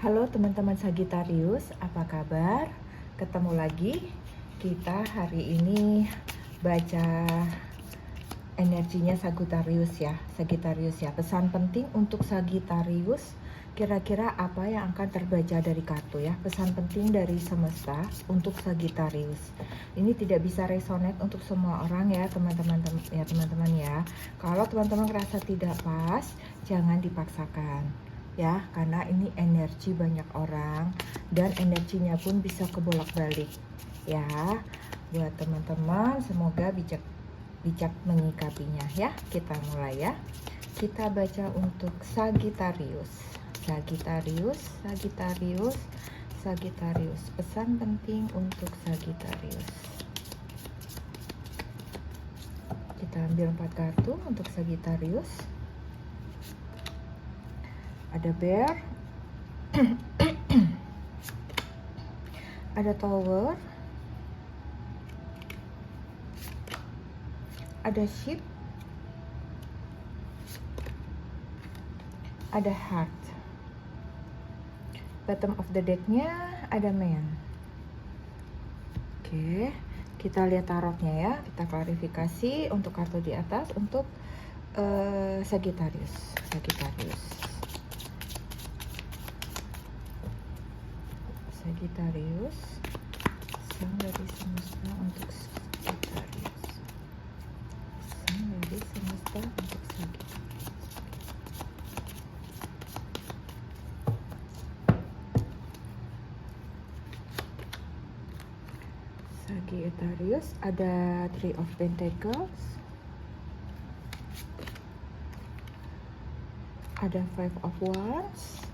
Halo teman-teman Sagittarius, apa kabar? Ketemu lagi kita hari ini baca energinya Sagittarius ya. Pesan penting untuk Sagittarius, kira-kira apa yang akan terbaca dari kartu ya. Pesan penting dari semesta untuk Sagittarius. Ini tidak bisa resonate untuk semua orang ya teman-teman ya. Kalau teman-teman merasa tidak pas, jangan dipaksakan ya, karena ini energi banyak orang dan energinya pun bisa kebolak-balik ya. Buat teman-teman semoga bijak menyikapinya ya. Kita mulai ya. Kita baca untuk Sagittarius. Pesan penting untuk Sagittarius. Kita ambil 4 kartu untuk Sagittarius. Ada bear, ada tower, ada ship, ada heart. Bottom of the deck-nya ada man. Oke, kita lihat tarotnya ya. Kita klarifikasi untuk kartu di atas untuk Sagittarius. Sang dari semesta untuk Sagittarius. Sagittarius ada Three of Pentacles, ada Five of Wands,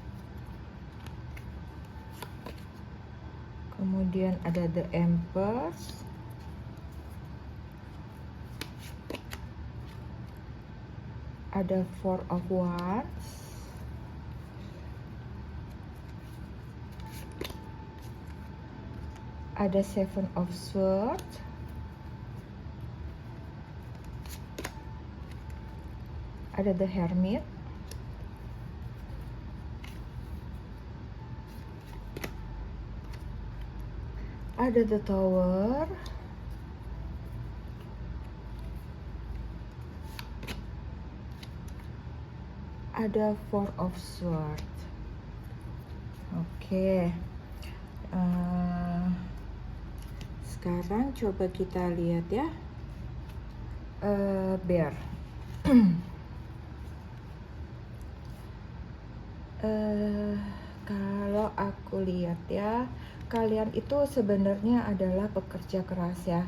kemudian ada The Empress, ada Four of Wands, ada Seven of Swords, ada The Hermit, ada The Tower, ada Four of Swords. Oke. Sekarang coba kita lihat ya. Bear. Kalau aku lihat ya, kalian itu sebenarnya adalah pekerja keras ya,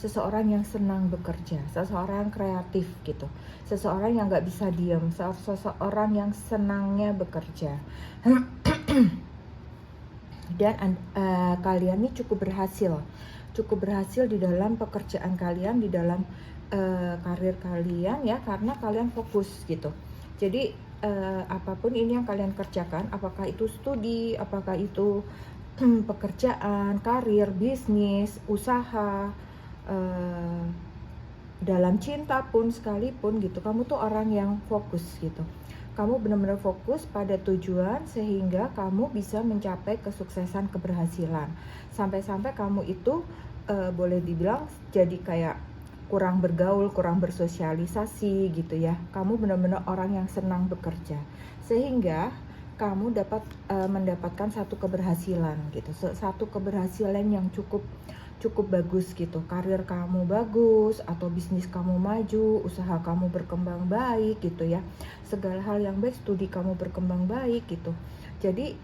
seseorang yang senang bekerja, seseorang kreatif gitu, seseorang yang nggak bisa diam, seseorang yang senangnya bekerja. Dan kalian ini cukup berhasil di dalam pekerjaan kalian, di dalam karir kalian ya, karena kalian fokus gitu. Jadi apapun ini yang kalian kerjakan, apakah itu studi, apakah itu pekerjaan, karir, bisnis, usaha, dalam cinta pun sekalipun gitu, kamu tuh orang yang fokus gitu. Kamu benar-benar fokus pada tujuan sehingga kamu bisa mencapai kesuksesan, keberhasilan. Sampai-sampai kamu itu boleh dibilang jadi kayak kurang bergaul, kurang bersosialisasi gitu ya. Kamu benar-benar orang yang senang bekerja, sehingga kamu dapat mendapatkan satu keberhasilan gitu, satu keberhasilan yang cukup bagus gitu. Karir kamu bagus, atau bisnis kamu maju, usaha kamu berkembang baik gitu ya. Segala hal yang baik, studi kamu berkembang baik gitu. Jadi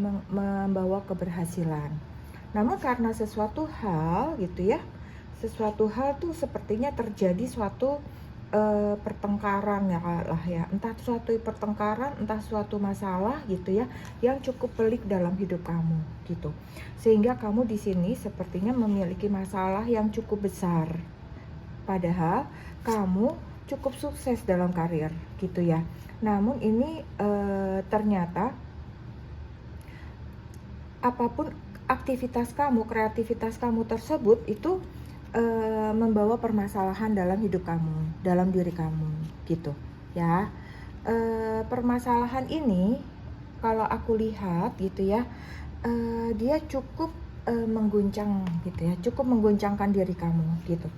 membawa keberhasilan. Namun karena sesuatu hal gitu ya, sesuatu hal tuh sepertinya terjadi suatu pertengkaran ya, entah suatu pertengkaran, entah suatu masalah gitu ya, yang cukup pelik dalam hidup kamu gitu, sehingga kamu di sini sepertinya memiliki masalah yang cukup besar, padahal kamu cukup sukses dalam karir gitu ya. Namun ini ternyata apapun aktivitas kamu, kreativitas kamu tersebut itu membawa permasalahan dalam hidup kamu, dalam diri kamu gitu ya. Permasalahan ini kalau aku lihat gitu ya, dia cukup mengguncang gitu ya, cukup mengguncangkan diri kamu gitu.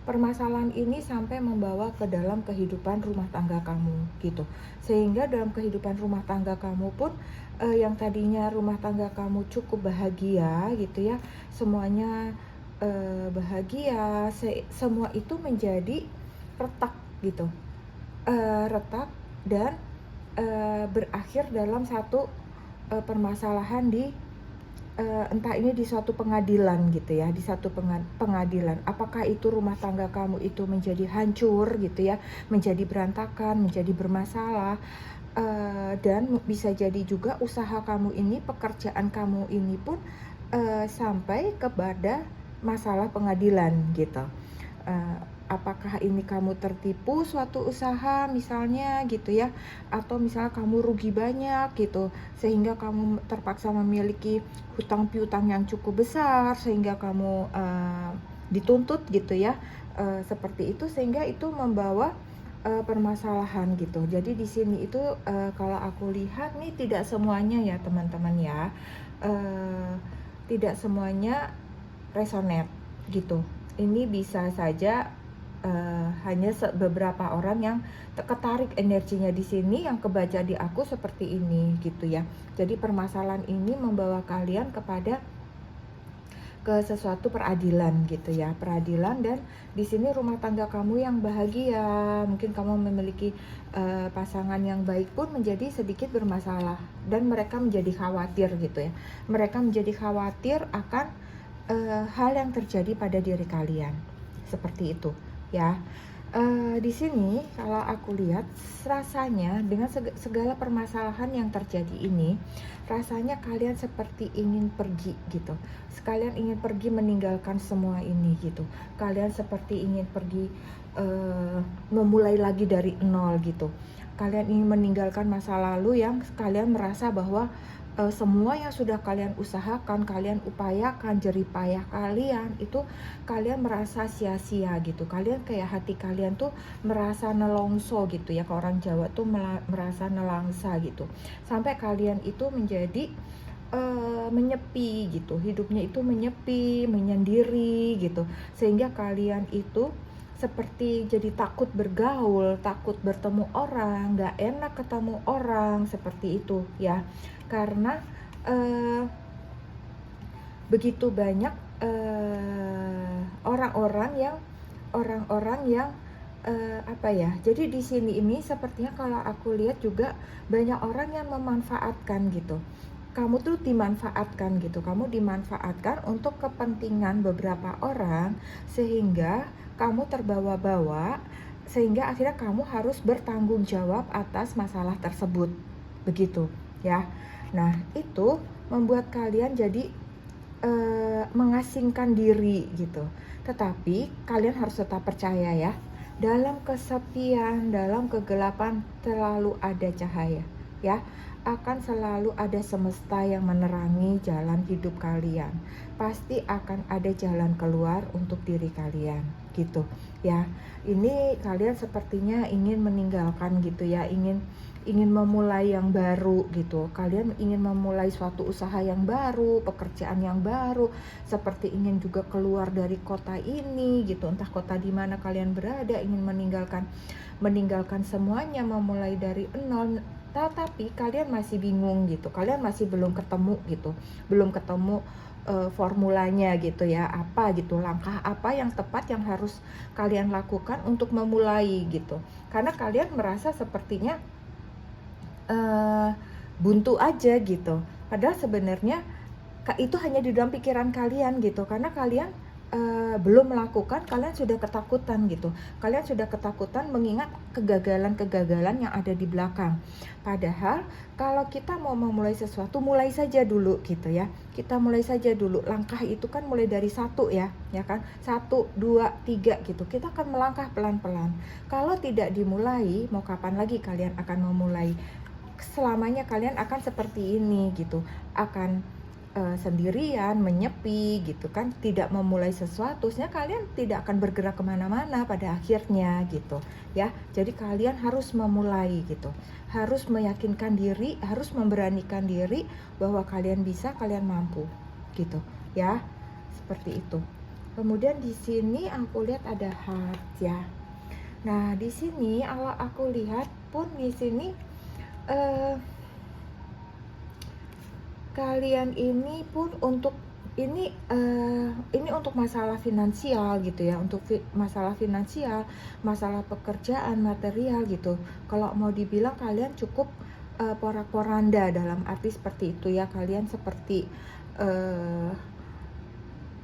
Permasalahan ini sampai membawa ke dalam kehidupan rumah tangga kamu gitu. Sehingga dalam kehidupan rumah tangga kamu pun yang tadinya rumah tangga kamu cukup bahagia gitu ya, semuanya bahagia, semua itu menjadi retak gitu. Retak dan berakhir dalam satu permasalahan di entah ini di suatu pengadilan gitu ya, di satu pengadilan. Apakah itu rumah tangga kamu itu menjadi hancur gitu ya, menjadi berantakan, menjadi bermasalah, dan bisa jadi juga usaha kamu ini, pekerjaan kamu ini pun sampai kepada masalah pengadilan gitu. Apakah ini kamu tertipu suatu usaha misalnya gitu ya, atau misalnya kamu rugi banyak gitu sehingga kamu terpaksa memiliki hutang piutang yang cukup besar sehingga kamu dituntut gitu ya, seperti itu, sehingga itu membawa permasalahan gitu. Jadi di sini itu kalau aku lihat nih tidak semuanya ya teman-teman ya, tidak semuanya resonate gitu. Ini bisa saja hanya beberapa orang yang ketarik energinya di sini, yang kebaca di aku seperti ini gitu ya. Jadi permasalahan ini membawa kalian kepada ke sesuatu peradilan gitu ya, peradilan. Dan di sini rumah tangga kamu yang bahagia, mungkin kamu memiliki pasangan yang baik pun menjadi sedikit bermasalah dan mereka menjadi khawatir gitu ya. Mereka menjadi khawatir akan hal yang terjadi pada diri kalian, seperti itu ya. Di sini kalau aku lihat rasanya dengan segala permasalahan yang terjadi ini, rasanya kalian seperti ingin pergi gitu. Sekalian ingin pergi meninggalkan semua ini gitu. Kalian seperti ingin pergi memulai lagi dari nol gitu. Kalian ingin meninggalkan masa lalu yang kalian merasa bahwa semua yang sudah kalian usahakan, kalian upayakan, jerih payah kalian itu kalian merasa sia-sia gitu. Kalian kayak hati kalian tuh merasa nelongso gitu ya, ke orang Jawa tuh merasa nelangsa gitu. Sampai kalian itu menjadi menyepi gitu, hidupnya itu menyepi, menyendiri gitu. Sehingga kalian itu seperti jadi takut bergaul, takut bertemu orang, gak enak ketemu orang, seperti itu ya. Karena begitu banyak orang-orang yang apa ya, jadi di sini ini sepertinya kalau aku lihat juga banyak orang yang memanfaatkan gitu. Kamu tuh dimanfaatkan gitu, kamu dimanfaatkan untuk kepentingan beberapa orang sehingga kamu terbawa-bawa, sehingga akhirnya kamu harus bertanggung jawab atas masalah tersebut, begitu ya. Nah itu membuat kalian jadi mengasingkan diri gitu. Tetapi kalian harus tetap percaya ya, dalam kesepian, dalam kegelapan selalu ada cahaya ya. Akan selalu ada semesta yang menerangi jalan hidup kalian. Pasti akan ada jalan keluar untuk diri kalian gitu ya. Ini kalian sepertinya ingin meninggalkan gitu ya, ingin memulai yang baru gitu. Kalian ingin memulai suatu usaha yang baru, pekerjaan yang baru, seperti ingin juga keluar dari kota ini gitu. Entah kota di mana kalian berada, ingin meninggalkan semuanya, memulai dari nol. Tapi kalian masih bingung gitu, kalian masih belum ketemu gitu, belum ketemu formulanya gitu ya, apa gitu, langkah apa yang tepat yang harus kalian lakukan untuk memulai gitu. Karena kalian merasa sepertinya buntu aja gitu, padahal sebenarnya itu hanya di dalam pikiran kalian gitu, karena kalian belum melakukan, kalian sudah ketakutan gitu. Kalian sudah ketakutan mengingat kegagalan-kegagalan yang ada di belakang. Padahal kalau kita mau memulai sesuatu, mulai saja dulu gitu ya. Kita mulai saja dulu. Langkah itu kan mulai dari 1 ya kan? 1, 2, 3 gitu. Kita akan melangkah pelan-pelan. Kalau tidak dimulai, mau kapan lagi kalian akan memulai? Selamanya kalian akan seperti ini gitu. Akan sendirian, menyepi gitu kan, tidak memulai sesuatu, sebenarnya kalian tidak akan bergerak kemana-mana pada akhirnya gitu ya. Jadi kalian harus memulai gitu, harus meyakinkan diri, harus memberanikan diri bahwa kalian bisa, kalian mampu gitu ya, seperti itu. Kemudian di sini aku lihat ada heart ya. Nah di sini kalau aku lihat pun di sini kalian ini pun untuk ini untuk masalah finansial gitu ya, untuk masalah finansial, masalah pekerjaan, material gitu. Kalau mau dibilang kalian cukup porak-poranda, dalam arti seperti itu ya. Kalian seperti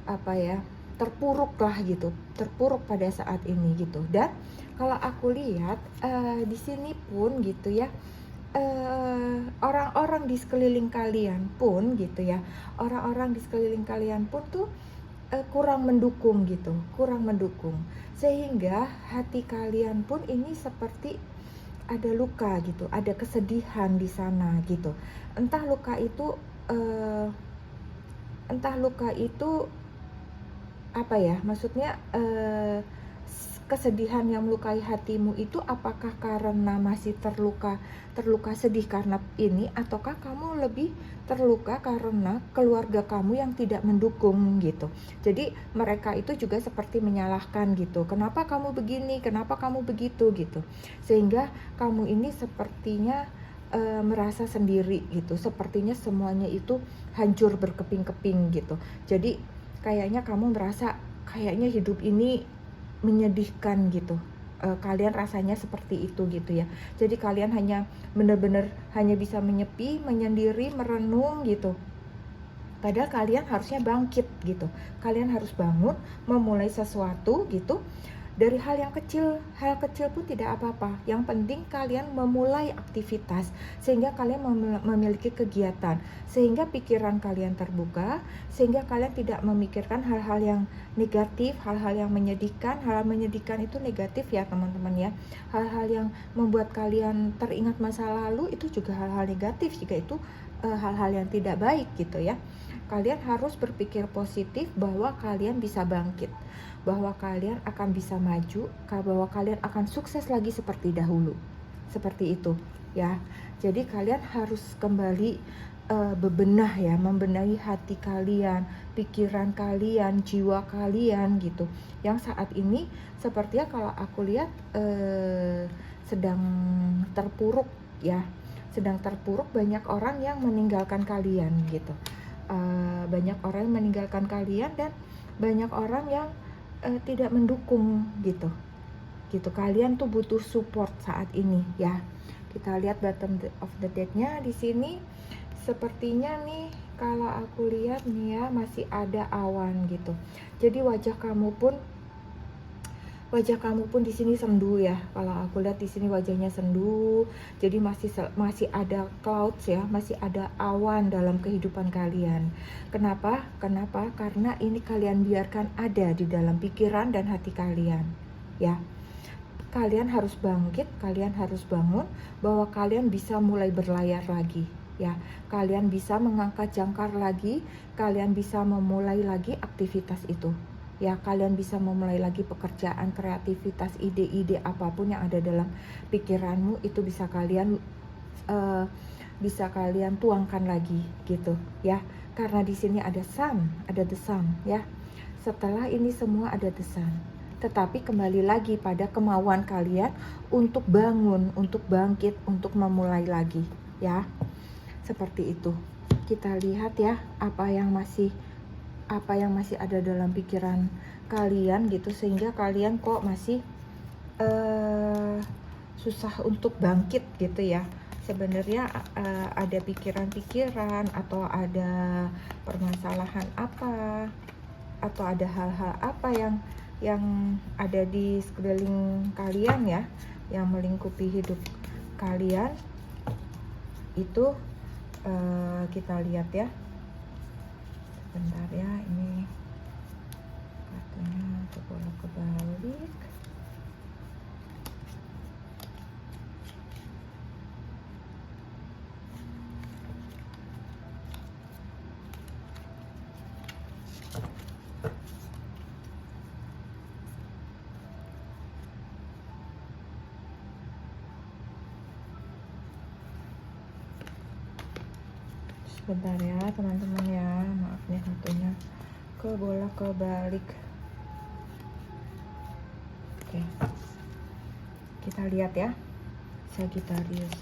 apa ya, terpuruk lah gitu, terpuruk pada saat ini gitu. Dan kalau aku lihat di sini pun gitu ya, orang-orang di sekeliling kalian pun gitu ya, orang-orang di sekeliling kalian pun tuh kurang mendukung gitu, kurang mendukung, sehingga hati kalian pun ini seperti ada luka gitu, ada kesedihan di sana gitu. Entah luka itu apa ya, maksudnya kesedihan yang melukai hatimu itu apakah karena masih terluka sedih karena ini, ataukah kamu lebih terluka karena keluarga kamu yang tidak mendukung gitu. Jadi mereka itu juga seperti menyalahkan gitu, kenapa kamu begini, kenapa kamu begitu gitu, sehingga kamu ini sepertinya merasa sendiri gitu, sepertinya semuanya itu hancur berkeping-keping gitu. Jadi kayaknya kamu merasa kayaknya hidup ini menyedihkan gitu. Kalian rasanya seperti itu gitu ya. Jadi kalian hanya benar-benar hanya bisa menyepi, menyendiri, merenung gitu. Padahal kalian harusnya bangkit gitu. Kalian harus bangun, memulai sesuatu gitu. Dari hal kecil pun tidak apa-apa. Yang penting kalian memulai aktivitas sehingga kalian memiliki kegiatan, sehingga pikiran kalian terbuka, sehingga kalian tidak memikirkan hal-hal yang negatif, hal-hal yang menyedihkan. Hal menyedihkan itu negatif ya teman-teman ya. Hal-hal yang membuat kalian teringat masa lalu itu juga hal-hal negatif, jika itu hal-hal yang tidak baik gitu ya. Kalian harus berpikir positif bahwa kalian bisa bangkit, bahwa kalian akan bisa maju, bahwa kalian akan sukses lagi seperti dahulu. Seperti itu ya. Jadi kalian harus kembali bebenah ya, membenahi hati kalian, pikiran kalian, jiwa kalian gitu. Yang saat ini sepertinya kalau aku lihat sedang terpuruk ya. Sedang terpuruk, banyak orang yang meninggalkan kalian gitu. Banyak orang yang meninggalkan kalian, dan banyak orang yang tidak mendukung gitu. Kalian tuh butuh support saat ini ya. Kita lihat bottom of the deck-nya di sini. Sepertinya nih kalau aku lihat nih ya, masih ada awan gitu. Jadi wajah kamu pun di sini sendu ya. Kalau aku lihat di sini wajahnya sendu. Jadi masih ada clouds ya, masih ada awan dalam kehidupan kalian. Kenapa? Karena ini kalian biarkan ada di dalam pikiran dan hati kalian. Ya. Kalian harus bangkit, kalian harus bangun bahwa kalian bisa mulai berlayar lagi. Ya, kalian bisa mengangkat jangkar lagi, kalian bisa memulai lagi aktivitas itu. Ya, kalian bisa memulai lagi pekerjaan, kreativitas, ide-ide apapun yang ada dalam pikiranmu itu bisa kalian tuangkan lagi gitu ya. Karena di sini ada the sun ya. Setelah ini semua ada the sun. Tetapi kembali lagi pada kemauan kalian untuk bangun, untuk bangkit, untuk memulai lagi ya. Seperti itu. Kita lihat ya apa yang masih ada dalam pikiran kalian gitu, sehingga kalian kok masih susah untuk bangkit gitu ya. Sebenarnya ada pikiran-pikiran atau ada permasalahan apa, atau ada hal-hal apa yang ada di sekeliling kalian ya, yang melingkupi hidup kalian itu. Kita lihat ya. Bentar ya, ini kartunya coba kebalik. Bentar ya teman-teman ya, maaf nih satunya kebalik. Oke, kita lihat ya. Sagittarius,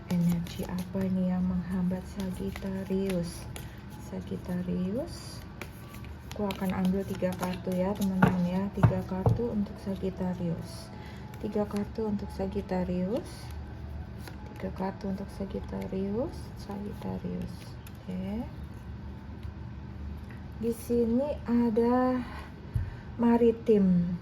energi apa nih yang menghambat Sagittarius? Aku akan ambil 3 kartu ya teman-teman ya. 3 kartu untuk Sagittarius. 3 kartu untuk Sagittarius. Oke. Di sini ada maritim,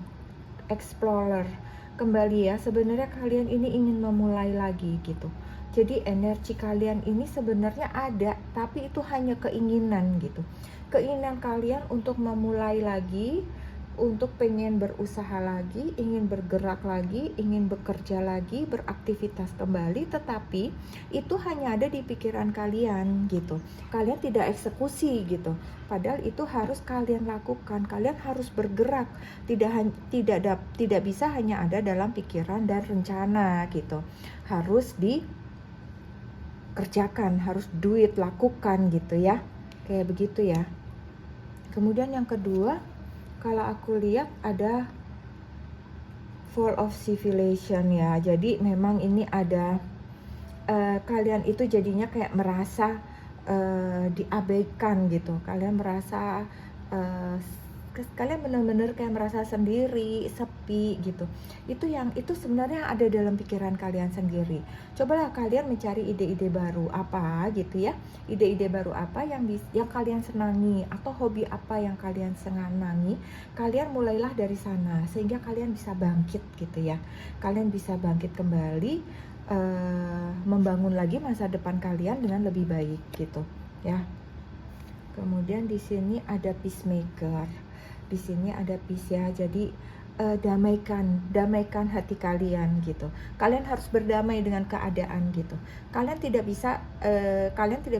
explorer. Kembali ya, sebenarnya kalian ini ingin memulai lagi gitu. Jadi energi kalian ini sebenarnya ada, tapi itu hanya keinginan gitu. Keinginan kalian untuk memulai lagi, untuk pengen berusaha lagi, ingin bergerak lagi, ingin bekerja lagi, beraktivitas kembali, tetapi itu hanya ada di pikiran kalian gitu. Kalian tidak eksekusi gitu. Padahal itu harus kalian lakukan. Kalian harus bergerak. Tidak bisa hanya ada dalam pikiran dan rencana gitu. Harus dikerjakan, harus lakukan gitu ya. Kayak begitu ya. Kemudian yang kedua, kalau aku lihat ada fall of civilization ya. Jadi memang ini ada kalian itu jadinya kayak merasa diabaikan gitu. Kalian merasa kalian benar-benar kayak merasa sendiri, sepi gitu. Itu sebenarnya ada dalam pikiran kalian sendiri. Cobalah kalian mencari ide-ide baru apa gitu ya. Ide-ide baru apa yang kalian senangi, atau hobi apa yang kalian senangi. Kalian mulailah dari sana sehingga kalian bisa bangkit gitu ya. Kalian bisa bangkit kembali, membangun lagi masa depan kalian dengan lebih baik gitu ya. Kemudian di sini ada peacemaker. Di sini ada peace ya. Jadi damaikan hati kalian gitu. Kalian harus berdamai dengan keadaan gitu. Kalian tidak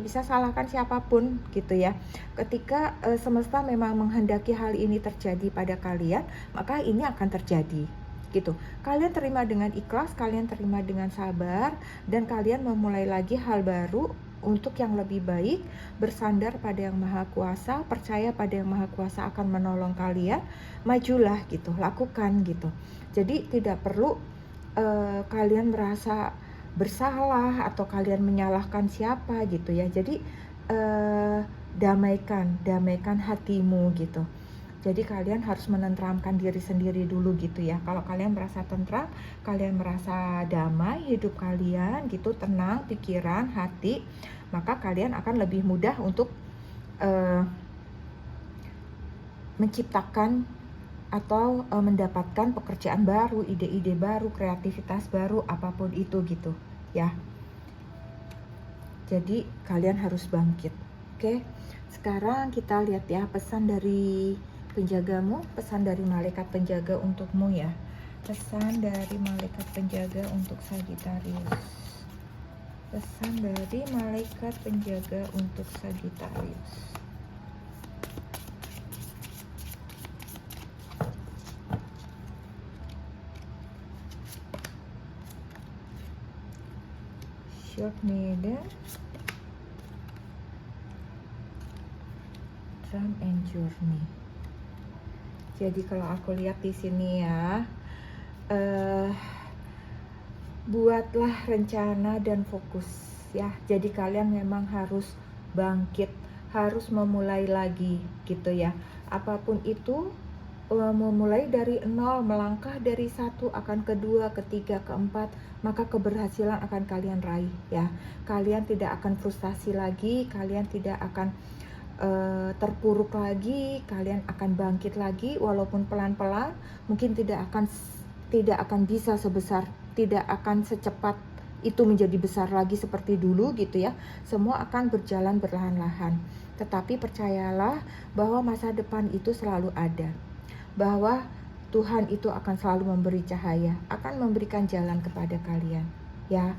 bisa salahkan siapapun gitu ya. Ketika semesta memang menghendaki hal ini terjadi pada kalian, maka ini akan terjadi gitu. Kalian terima dengan ikhlas, kalian terima dengan sabar, dan kalian memulai lagi hal baru untuk yang lebih baik, bersandar pada Yang Maha Kuasa, percaya pada Yang Maha Kuasa akan menolong kalian. Majulah gitu, lakukan gitu. Jadi tidak perlu kalian merasa bersalah atau kalian menyalahkan siapa gitu ya. Jadi damaikan hatimu gitu. Jadi kalian harus menenteramkan diri sendiri dulu gitu ya. Kalau kalian merasa tentram, kalian merasa damai hidup kalian gitu, tenang pikiran, hati, maka kalian akan lebih mudah untuk menciptakan atau mendapatkan pekerjaan baru, ide-ide baru, kreativitas baru, apapun itu gitu ya. Jadi kalian harus bangkit. Oke. Sekarang kita lihat ya pesan dari penjagamu, pesan dari malaikat penjaga untukmu ya. Pesan dari malaikat penjaga untuk Sagittarius. Pesan dari malaikat penjaga untuk Sagittarius. Short Maiden, Drum and Journey. Jadi kalau aku lihat di sini ya, buatlah rencana dan fokus ya. Jadi kalian memang harus bangkit, harus memulai lagi gitu ya. Apapun itu, memulai dari nol, melangkah dari satu akan kedua, ketiga, keempat, maka keberhasilan akan kalian raih ya. Kalian tidak akan frustasi lagi, kalian tidak akan terpuruk lagi, kalian akan bangkit lagi walaupun pelan-pelan. Mungkin tidak akan bisa sebesar, tidak akan secepat itu menjadi besar lagi seperti dulu gitu ya. Semua akan berjalan perlahan-lahan. Tetapi percayalah bahwa masa depan itu selalu ada. Bahwa Tuhan itu akan selalu memberi cahaya, akan memberikan jalan kepada kalian ya.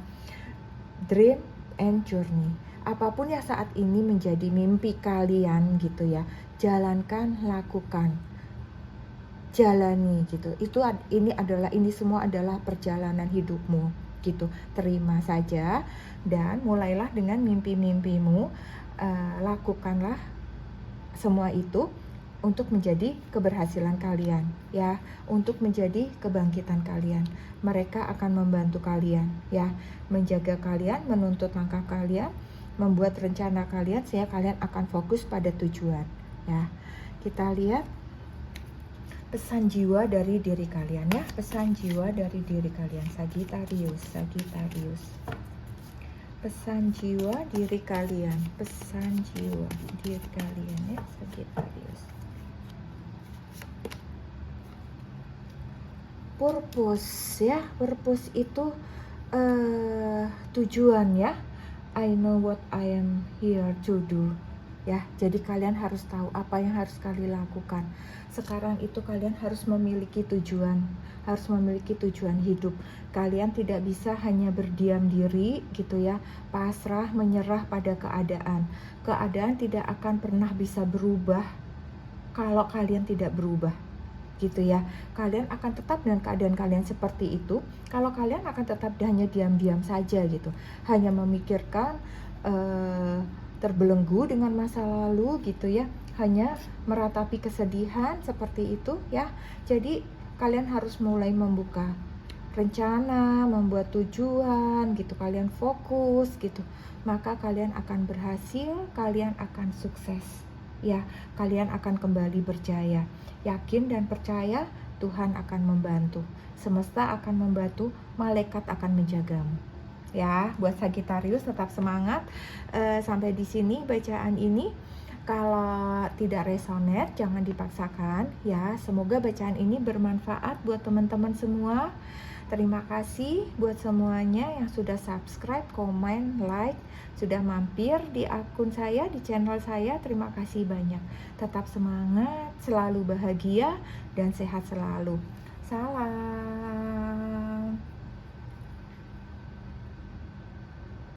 Dream and journey. Apapun yang saat ini menjadi mimpi kalian gitu ya, jalankan, lakukan, jalani gitu. Ini semua adalah perjalanan hidupmu gitu. Terima saja dan mulailah dengan mimpi-mimpimu. Lakukanlah semua itu untuk menjadi keberhasilan kalian, ya, untuk menjadi kebangkitan kalian. Mereka akan membantu kalian, ya, menjaga kalian, menuntut langkah kalian, membuat rencana kalian sehingga kalian akan fokus pada tujuan, ya. Kita lihat pesan jiwa dari diri kalian, ya, pesan jiwa dari diri kalian. Sagittarius. Pesan jiwa diri kalian, pesan jiwa diri kalian, ya, Sagittarius. Purpose, ya, purpose itu tujuan, ya. I know what I am here to do, ya. Jadi kalian harus tahu apa yang harus kalian lakukan. Sekarang itu kalian harus memiliki tujuan, harus memiliki tujuan hidup. Kalian tidak bisa hanya berdiam diri gitu, ya, pasrah menyerah pada keadaan. Keadaan tidak akan pernah bisa berubah kalau kalian tidak berubah, gitu, ya. Kalian akan tetap dengan keadaan kalian seperti itu kalau kalian akan tetap hanya diam-diam saja gitu, hanya memikirkan terbelenggu dengan masa lalu gitu, ya, hanya meratapi kesedihan seperti itu, ya. Jadi kalian harus mulai membuka rencana, membuat tujuan gitu, kalian fokus gitu, maka kalian akan berhasil, kalian akan sukses, ya. Kalian akan kembali berjaya. Yakin dan percaya Tuhan akan membantu, semesta akan membantu, malaikat akan menjagamu, ya. Buat Sagittarius tetap semangat. Sampai di sini bacaan ini. Kalau tidak resonate jangan dipaksakan, ya. Semoga bacaan ini bermanfaat buat teman-teman semua. Terima kasih buat semuanya yang sudah subscribe, komen, like, sudah mampir di akun saya, di channel saya. Terima kasih banyak. Tetap semangat, selalu bahagia, dan sehat selalu. Salam.